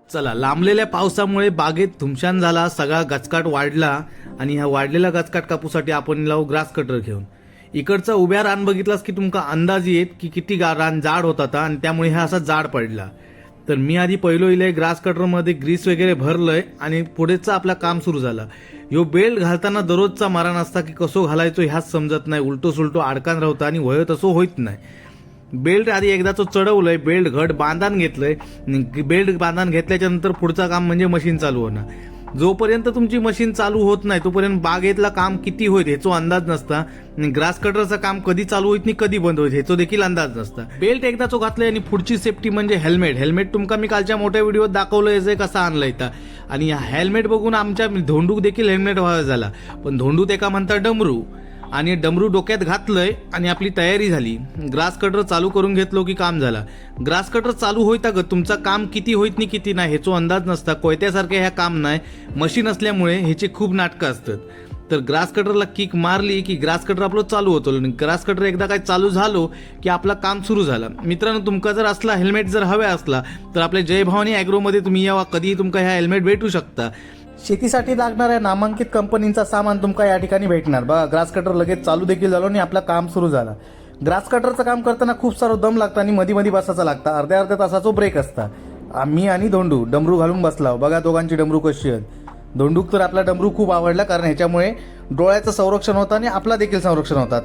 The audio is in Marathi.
चला, लांबलेल्या पावसामुळे बागेत धुमशान झाला, सगळा गचकाट वाढला आणि ह्या वाढलेला गचकाट कापूसाठी आपण लावू ग्रास कटर घेऊन. इकडचा उभ्या रान बघितलास की तुमका अंदाज येत की किती रान जाड होता आणि त्यामुळे हा असा जाड पडला. तर मी आधी पहिलो इले ग्रास कटरमध्ये ग्रीस वगैरे भरलंय आणि पुढेचं आपलं काम सुरू झालं. ह्यो बेल्ट घालताना दररोजचा मारा नसता की कसो घालायचो ह्याच समजत नाही, उलटो सुलटो अडकान राहता आणि वय तसं होत नाही. बेल्ट आधी एकदाच चढवलंय, बेल्ट घट बांधान घेतलंय. बेल्ट बांधान घेतल्याच्या नंतर पुढचं काम म्हणजे मशीन चालू होणं. जोपर्यंत तुमची मशीन चालू होत नाही तोपर्यंत बागेतला काम किती होईल ह्याचा अंदाज नसता. ग्रास कटरचं काम कधी चालू होईल आणि कधी बंद होईल ह्याचा देखील अंदाज नसता. बेल्ट एकदाच घातलंय आणि पुढची सेफ्टी म्हणजे हेल्मेट तुमका मी कालच्या मोठ्या व्हिडिओत दाखवलंय कसा आणलाय इथं. आणि हेल्मेट बघून आमच्या धोंडूक देखील हेल्मेट व्हायला झाला. पण धोंडू एका म्हणता डमरू, आणि डमरू डोक्यात घातलंय आणि आपली तयारी झाली. ग्रास कटर चालू करून घेतलो की काम झाला. ग्रास कटर चालू होईत ग तुमचं काम किती होईत नाही किती नाही ह्याचा अंदाज नसता. कोयत्यासारखे ह्या काम नाही, मशीन असल्यामुळे ह्याचे खूप नाटकं असतात. तर ग्रास कटरला किक मारली की ग्रास कटर आपलं चालू होतो. ग्रास कटर एकदा काय चालू झालो की आपलं काम सुरू झालं. मित्रांनो, तुमका जर असला हेल्मेट जर हवे असला तर आपल्या जय भवानी ॲग्रोमध्ये तुम्ही यावा, कधीही तुमका ह्या हेल्मेट भेटू शकता. शेतीसाठी लागणाऱ्या नामांकित कंपनींचा सामान तुमका या ठिकाणी भेटणार. बघा, ग्रास कटर लगेच चालू देखील झालो आणि आपलं काम सुरू झालं. ग्रास कटरचं काम करताना खूप सारं दम लागतं आणि मध्ये बसायचा लागतं. अर्ध्या तासाचा ब्रेक असता. आम्ही आणि धोंडू डमरू घालून बसला. बघा दोघांची डमरू कशी आहेत. धोंडूक तर आपला डमरू खूप आवडला, कारण ह्याच्यामुळे डोळ्याचं संरक्षण होतं आणि आपला देखील संरक्षण होतात.